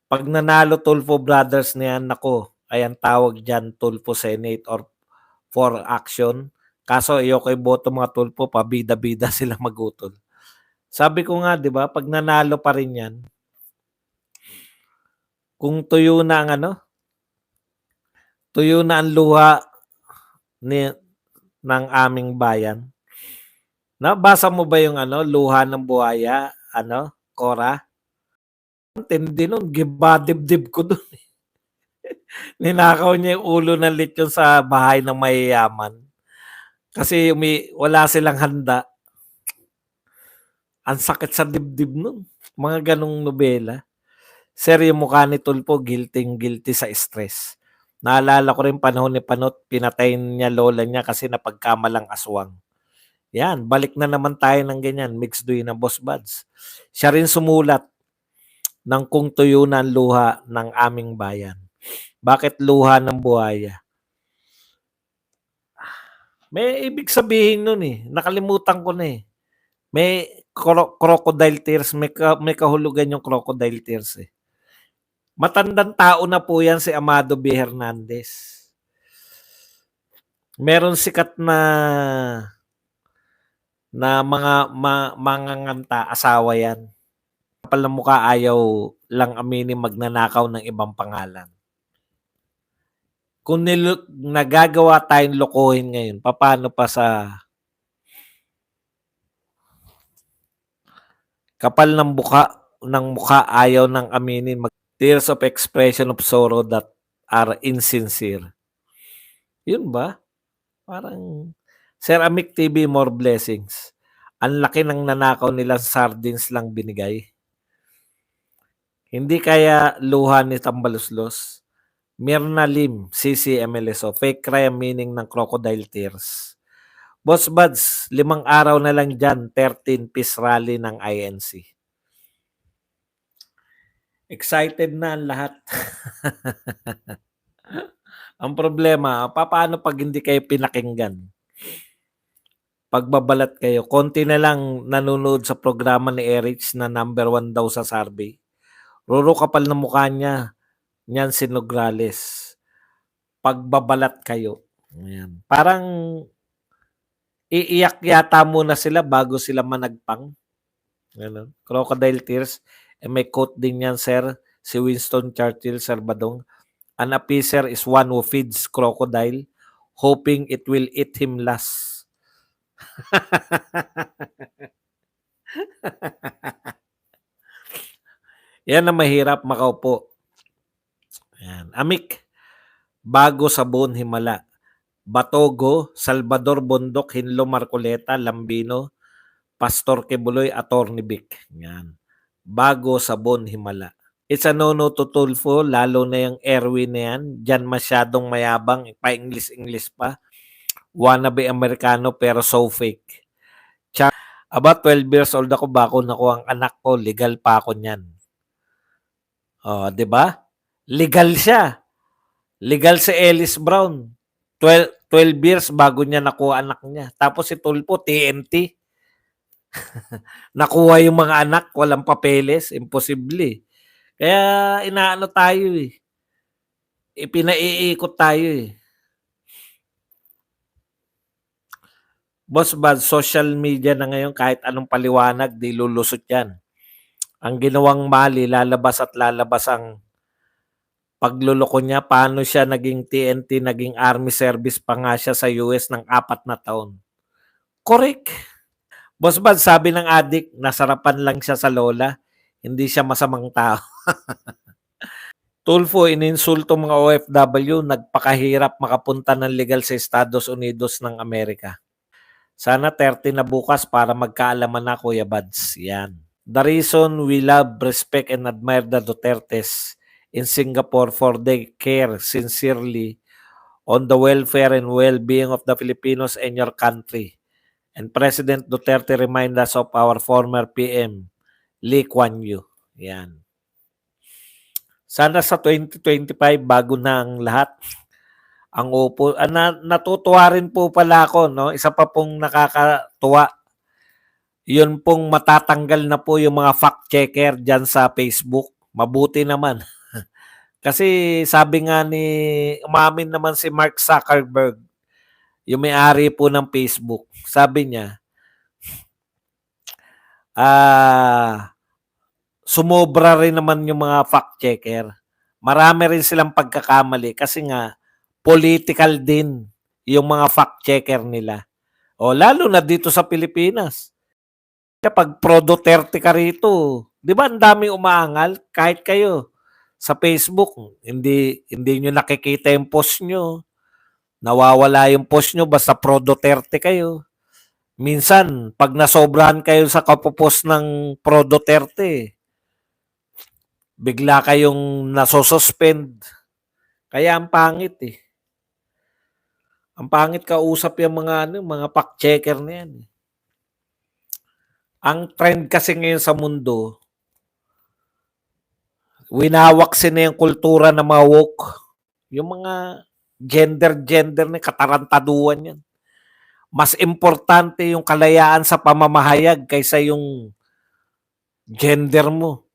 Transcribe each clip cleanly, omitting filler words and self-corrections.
'Pag nanalo Tulfo brothers na yan, naku, ayan tawag diyan Tulfo Senate or for action. Kaso ayoko iboto mga Tulfo, pabida-bida sila magutol. Sabi ko nga 'di ba, 'pag nanalo pa rin yan, kung tuyo na ang ano, tuyo na ang luha ni ng aming bayan. Nabasa mo ba yung ano, Luha ng Buhaya, ano, Cora? Ang tindi nun, giba-dibdib ko dun. Ninakaw niya yung ulo ng lechon sa bahay ng mayayaman. Kasi wala silang handa. Ang sakit sa dibdib nun. Mga ganong nobela. Sir, yung mukha ni Tulfo, guilty sa stress. Naalala ko rin panahon ni Panot, pinatay niya lola niya kasi napagkamalang aswang. Yan, balik na naman tayo ng ganyan, mixed doy na Boss Buds. Siya rin sumulat ng kung tuyo na ang luha ng aming bayan. Bakit luha ng buhaya? May ibig sabihin nun eh. Nakalimutan ko na eh. May crocodile tears. May kahulugan yung crocodile tears eh. Matandang tao na po yan si Amado B. Hernandez. Meron sikat na mga nganta, asawa yan. Kapal na mukha, ayaw lang aminin magnanakaw ng ibang pangalan. Kung nagagawa tayong lokohin ngayon, paano pa sa kapal ng mukha ayaw ng aminin tears of expression of sorrow that are insincere. Yun ba? Parang Sir Amik TV, more blessings. Ang laki ng nanakaw nila, sardines lang binigay. Hindi kaya luha ni Tambaluslos. Mirna Lim, CCMLSO, fake crime meaning ng crocodile tears. Boss Buds, 5 araw na lang dyan, 13 peace rally ng INC. Excited na ang lahat. Ang problema, paano pag hindi kayo pinakinggan? Pagbabalat kayo, konti na lang nanonood sa programa ni Erich na number 1 daw sa survey. Ruro kapal na mukha niya. Niyan si Nograles. Pagbabalat kayo. Ayan. Parang iiyak yata muna sila bago sila managpang. Ganun. Crocodile tears. May quote din yan, sir. Si Winston Churchill, Sir Badong. An appeaser is one who feeds crocodile, hoping it will eat him last. Yan ang mahirap makaupo. Ayan. Amik, Bago Sabon Himala. Batogo, Salvador Bondok, Hinlo Marcoleta, Lambino, Pastor Kebuloy, Attorney Vic. Yan. Bago Sabon Himala. It's a no-no to Tulfo, lalo na yung Erwin na yan. Diyan masyadong mayabang, pa-English pa. Wannabe Amerikano pero so fake. About 12 years old ako, bako nakuha ang anak ko, legal pa ako niyan. Oh, 'di ba? Legal siya. Legal si Ellis Brown. 12 years bago niya nakuha anak niya. Tapos si Tulfo, TNT. Nakuha yung mga anak, walang papeles, imposible. Kaya inaano tayo eh. Ipinaiikot tayo eh. Boss Bad, social media na ngayon, kahit anong paliwanag, di lulusot yan. Ang ginawang mali, lalabas at lalabas ang pagluloko niya. Paano siya naging TNT, naging army service pa nga siya sa US ng 4 na taon. Correct. Boss Bad, sabi ng adik, nasarapan lang siya sa lola. Hindi siya masamang tao. Tulfo, ininsulto mga OFW, nagpakahirap makapunta ng legal sa Estados Unidos ng Amerika. Sana 30 na bukas para magkaalaman na, Kuya Buds. Yan. The reason we love, respect, and admire the Dutertes in Singapore for they care sincerely on the welfare and well-being of the Filipinos and your country. And President Duterte remind us of our former PM, Lee Kuan Yew. Yan. Sana sa 2025, bago na ang lahat, ang upo. Natutuwa rin po pala ako, no? Isa pa pong nakakatuwa. Yun pong matatanggal na po yung mga fact checker dyan sa Facebook. Mabuti naman. Kasi sabi nga umamin naman si Mark Zuckerberg, yung may-ari po ng Facebook. Sabi niya, sumobra rin naman yung mga fact checker. Marami rin silang pagkakamali kasi nga political din yung mga fact checker nila. O lalo na dito sa Pilipinas. Kapag pro Duterte ka rito, 'di ba ang daming umaangal kahit kayo sa Facebook, hindi niyo nakikita yung post niyo. Nawawala yung post niyo basta pro Duterte kayo. Minsan, pag nasobrahan kayo sa kapopost ng pro Duterte, bigla kayong nasosuspend. Kaya ang pangit eh. Ang pangit kausap yung mga fact checker na yan. Ang trend kasi ngayon sa mundo, winawaksin na yung kultura na mga woke. Yung mga gender na katarantaduan yan. Mas importante yung kalayaan sa pamamahayag kaysa yung gender mo.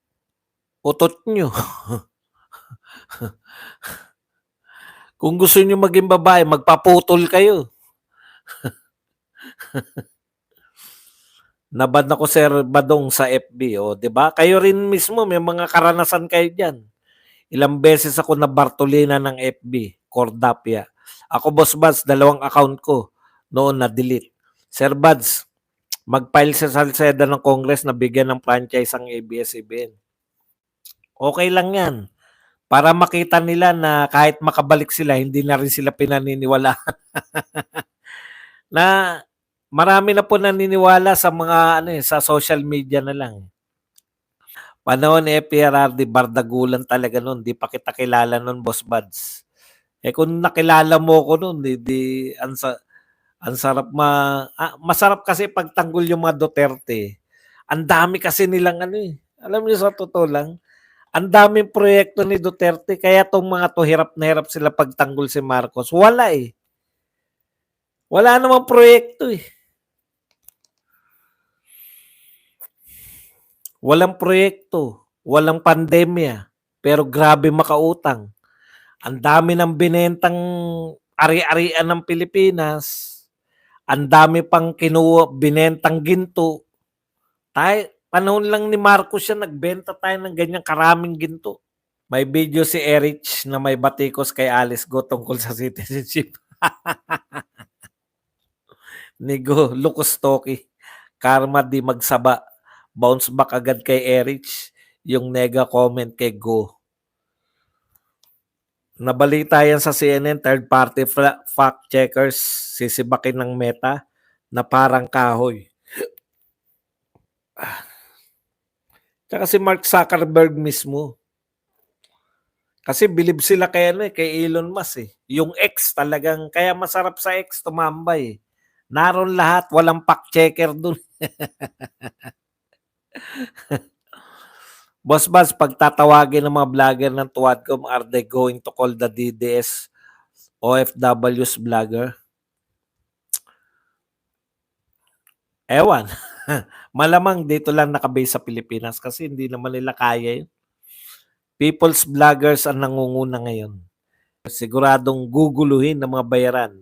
Utot nyo. Kung gusto nyo maging babae, magpaputol kayo. Nabad na ko Sir Badong sa FB, o, 'di ba? Kayo rin mismo may mga karanasan kayo diyan. Ilang beses ako na Bartolina ng FB, Cordapia. Ako Boss Buds, 2 account ko noon na delete. Sir Buds, mag-file sa Salceda ng Congress na bigyan ng franchise ang ABS-CBN. Okay lang 'yan. Para makita nila na kahit makabalik sila, hindi na rin sila pinaniniwalaan. Na marami na po naniniwala sa mga sa social media na lang. Panahon ni FPRRD, bardagulan talaga noon. Di pa kita kilala noon, Boss Buds. Kung nakilala mo ko noon, ang sarap masarap kasi pagtanggol yung mga Duterte. Ang dami kasi nilang alam niyo sa totoo lang, ang daming proyekto ni Duterte, kaya tong mga to hirap na hirap sila pagtanggol si Marcos. Wala eh. Wala namang proyekto eh. Walang proyekto, walang pandemya, pero grabe makautang. Ang dami ng binentang ari-arian ng Pilipinas. Ang dami pang binentang ginto. Panahon lang ni Marcos siya nagbenta tayo ng ganyang karaming ginto. May video si Erich na may batikos kay Alice Go tungkol sa citizenship. Ni Go, Lucas Toki. Karma di magsaba. Bounce back agad kay Erich. Yung nega comment kay Go. Nabalita yan sa CNN, third-party fact checkers sisibakin ng Meta na parang kahoy. Tsaka si Mark Zuckerberg mismo. Kasi bilib sila kay Elon Musk eh. Yung X talagang, kaya masarap sa X tumambay. Naroon lahat, walang fact checker dun. Boss Buzz, pag tatawagin ng mga vlogger ng Tuwadcom, are they going to call the DDS OFW's vlogger? Ewan. Malamang dito lang nakabase sa Pilipinas kasi hindi naman nila kaya yun. People's vloggers ang nangunguna ngayon. Siguradong guguluhin ng mga bayaran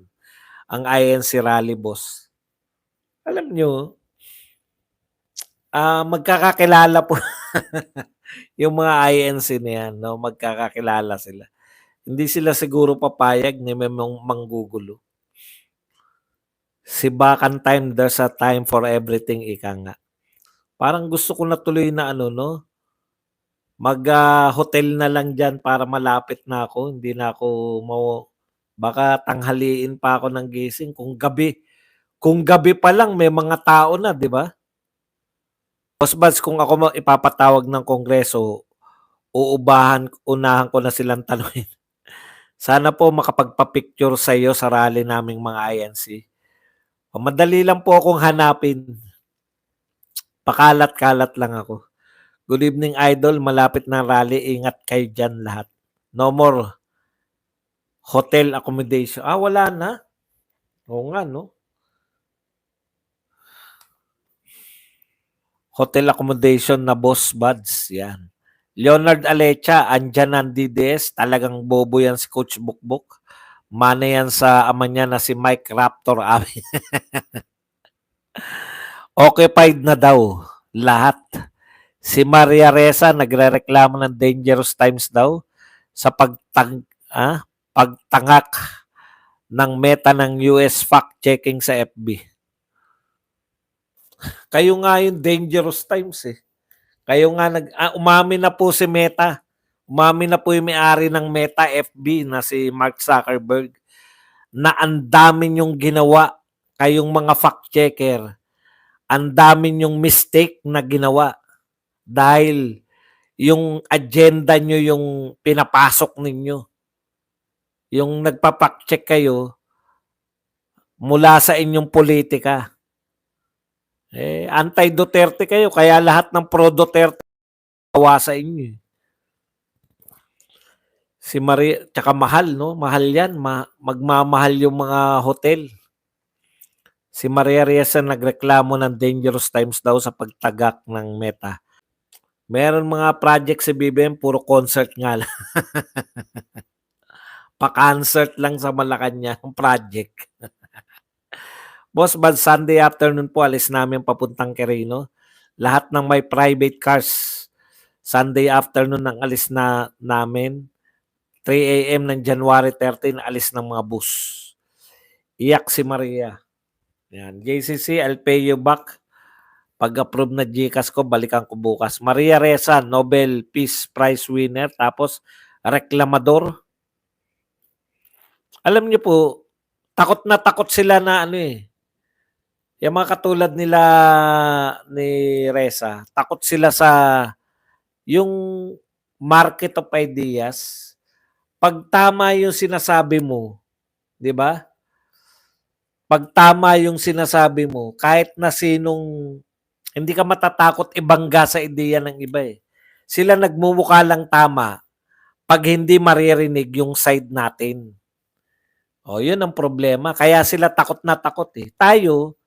ang INC rally, boss. Alam nyo, magkakakilala po yung mga INC na yan, no? Magkakakilala sila. Hindi sila siguro papayag na may manggugulo. Si Bakan time, there's a time for everything, ika nga. Parang gusto ko na tuloy na mag-hotel na lang dyan para malapit na ako. Hindi na ako baka tanghaliin pa ako ng gising. Kung gabi pa lang may mga tao na, di ba? Boss Buds, kung ako ipapatawag ng kongreso, unahan ko na silang tanungin. Sana po makapagpa-picture sa iyo sa rally naming mga INC. Madali lang po akong hanapin. Pakalat-kalat lang ako. Good evening, Idol. Malapit na rally. Ingat kayo dyan lahat. No more hotel accommodation. Wala na. Oo nga, no? Hotel accommodation na Boss Buds. Yan. Leonard Alecha, andyan ang DDS. Talagang bobo yan si Coach Bukbuk. Mana yan sa ama niya na si Mike Raptor. Occupied na daw lahat. Si Maria Reza nagrereklamo ng dangerous times daw sa pagtangak ng meta ng US fact-checking sa FB. Kayo nga yung dangerous times eh. Kayo nga umamin na po si Meta. Umamin na po yung may-ari ng Meta FB na si Mark Zuckerberg na ang dami yung ginawa kayong mga fact-checker. Ang dami yung mistake na ginawa dahil yung agenda nyo yung pinapasok ninyo. Yung nagpa-fact-check kayo mula sa inyong politika. Anti-Duterte kayo, kaya lahat ng pro-Duterte kawa sa inyo. Si Maria, tsaka mahal, no? Mahal yan. Magmamahal yung mga hotel. Si Maria Reza nagreklamo ng dangerous times daw sa pagtagak ng Meta. Meron mga project si BBM, puro concert nga lang. Pa-concert lang sa Malacanang project. Boss Bad, Sunday afternoon po, alis namin papuntang Quirino. Lahat ng may private cars, Sunday afternoon ang alis na namin. 3 a.m. ng January 13, alis ng mga bus. Iyak si Maria. Yan. JCC, I'll pay you back. Pag-approve na GCash ko, balikan ko bukas. Maria Reza, Nobel Peace Prize winner. Tapos, reklamador. Alam niyo po, takot na takot sila na yung mga katulad nila ni Reza, takot sila sa yung market of ideas. Pag tama yung sinasabi mo, di ba? Pag tama yung sinasabi mo, kahit na sinong, hindi ka matatakot ibangga sa ideya ng iba eh. Sila nagmumukha lang tama pag hindi maririnig yung side natin. O, yun ang problema. Kaya sila takot na takot eh. Tayo,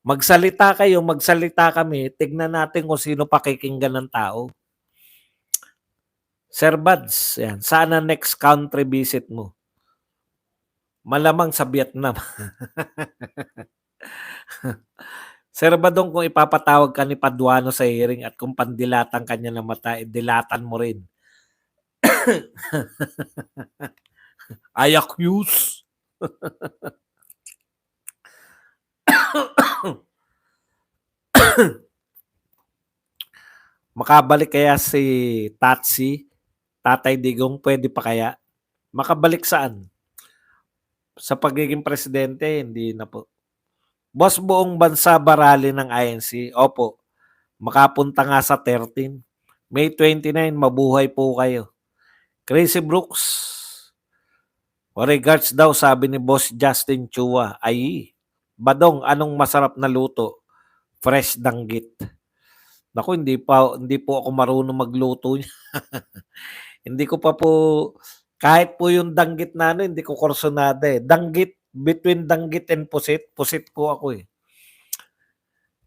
magsalita kayo, magsalita kami, tignan natin kung sino pakikinggan ng tao. Sir Buds, yan. Saan ang next country visit mo? Malamang sa Vietnam. Sir Badong, kung ipapatawag ka ni Paduano sa hearing at kung pandilatan kanya na mata, dilatan mo rin. I accuse. Makabalik kaya si Tatsi, Tatay Digong, pwede pa kaya? Makabalik saan? Sa pagiging presidente, hindi na po. Boss, buong bansa barali ng INC. Opo, makapunta nga sa 13. May 29, mabuhay po kayo. Crazy Brooks, regards daw, sabi ni Boss Justin Chua. Ay, Badong, anong masarap na luto? Fresh danggit. Naku, hindi po ako marunong magluto niya. Hindi ko pa po, kahit po yung danggit na hindi ko kursonada eh. Danggit, between danggit and pusit po ako eh.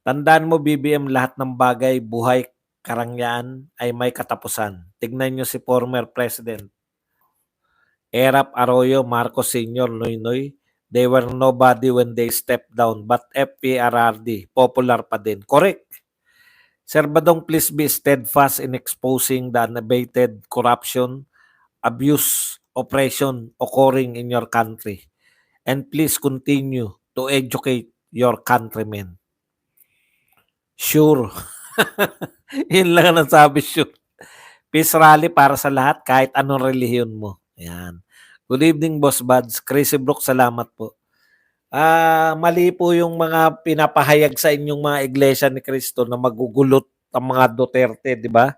Tandaan mo, BBM, lahat ng bagay, buhay, karangyaan ay may katapusan. Tignan nyo si former President Erap Arroyo, Marcos Sr., Noynoy. They were nobody when they stepped down, but FPRRD, popular pa din. Correct. Sir Badong, please be steadfast in exposing the unabated corruption, abuse, oppression occurring in your country. And please continue to educate your countrymen. Sure. Yun lang ang nasabi, sure. Peace rally para sa lahat, kahit anong relihiyon mo. Ayan. Good evening, Boss Buds. Crazy Brook, salamat po. Mali po yung mga pinapahayag sa inyong mga iglesia ni Cristo na magugulot ang mga Duterte, di ba?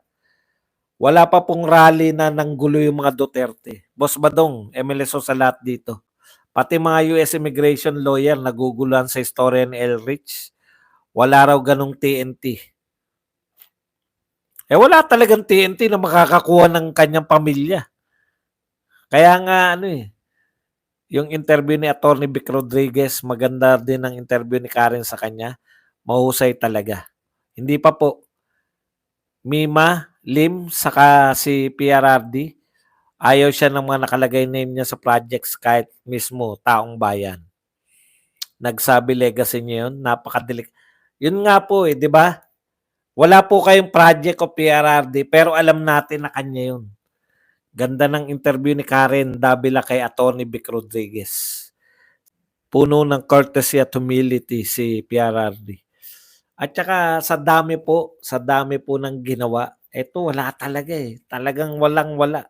Wala pa pong rally na nanggulo yung mga Duterte. Boss Badong, MLSO sa lahat dito. Pati mga US immigration lawyer naguguluhan sa istorya ni Elrich. Wala raw ganong TNT. Wala talagang TNT na makakakuha ng kanyang pamilya. Kaya nga yung interview ni Atty. Vic Rodriguez, maganda din ang interview ni Karen sa kanya. Mahusay talaga. Hindi pa po. Mima, Lim saka si PRRD, ayaw siya ng mga nakalagay name niya sa projects kahit mismo taong bayan. Nagsabi legacy niya yun, napakadelik. Yun nga po 'di ba? Wala po kayong project o PRRD pero alam natin na kanya yun. Ganda ng interview ni Karen Davila kay Attorney Vic Rodriguez. Puno ng courtesy at humility si PRRD. At saka sa dami po ng ginawa, eto wala talaga eh. Talagang walang-wala.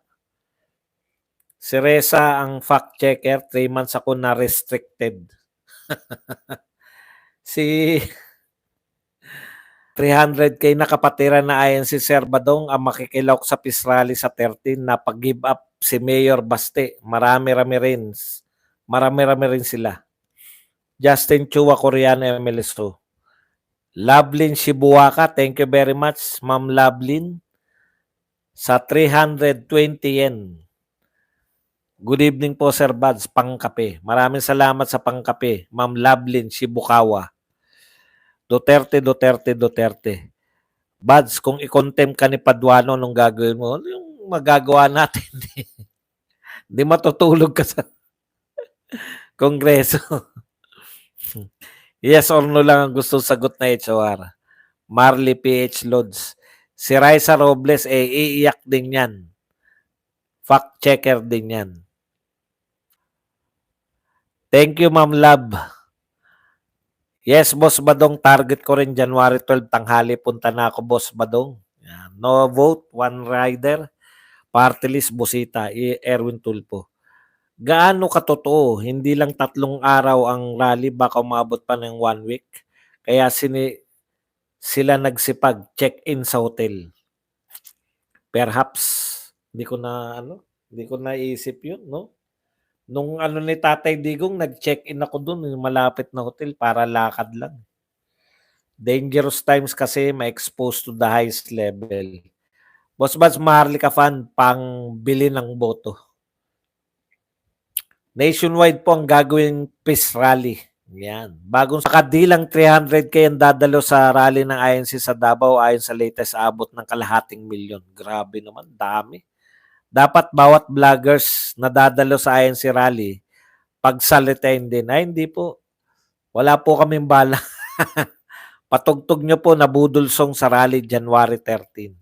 Si Reza ang fact checker, 3 months ako na restricted. Si 300k na kapatiran na ayon si Sir Badong ang makikilawak sa peace rally sa 13 na pag-give up si Mayor Baste. Marami-rami rin sila. Justin Chua Koreano MLSO. Lovelyn Shibuaka, thank you very much, Ma'am Lovelyn. Sa 320 yen. Good evening po, Sir Buds, pangkape. Maraming salamat sa pangkape, Ma'am Lovelyn Shibukawa. Duterte. Buds, kung i-contempt ka ni Paduano, nung gagawin mo, yung magagawa natin, di matutulog ka sa Kongreso. Yes or no lang ang gusto sagot na HOR. Marley PH Lods. Si Raisa Robles, iiyak din yan. Fact checker din yan. Thank you, Ma'am Lab. Yes, Boss Badong, target ko rin January 12, tanghali. Punta na ako, Boss Badong. Yan. No vote, one rider. Party list, Busita, Erwin Tulpo. Gaano katotoo? Hindi lang 3 araw ang rally, baka umabot pa ng 1 week. Kaya sila nagsipag check-in sa hotel. Perhaps, hindi ko naisip yun, no? Nung ni Tatay Digong, nag-check-in ako dun, yung malapit na hotel para lakad lang. Dangerous times kasi ma-expose to the highest level. Boss Bads, Maharlika fan, pang bili ng boto. Nationwide po ang gagawing peace rally. Yan. Bagong kadilang 300k ang dadalo sa rally ng INC sa Davao ayon sa latest abot ng kalahating milyon. Grabe naman, dami. Dapat bawat vloggers na dadalo sa INC rally, pagsalitain din. Ay, hindi po. Wala po kaming bala. Patugtog nyo po na budol song sa rally January 13.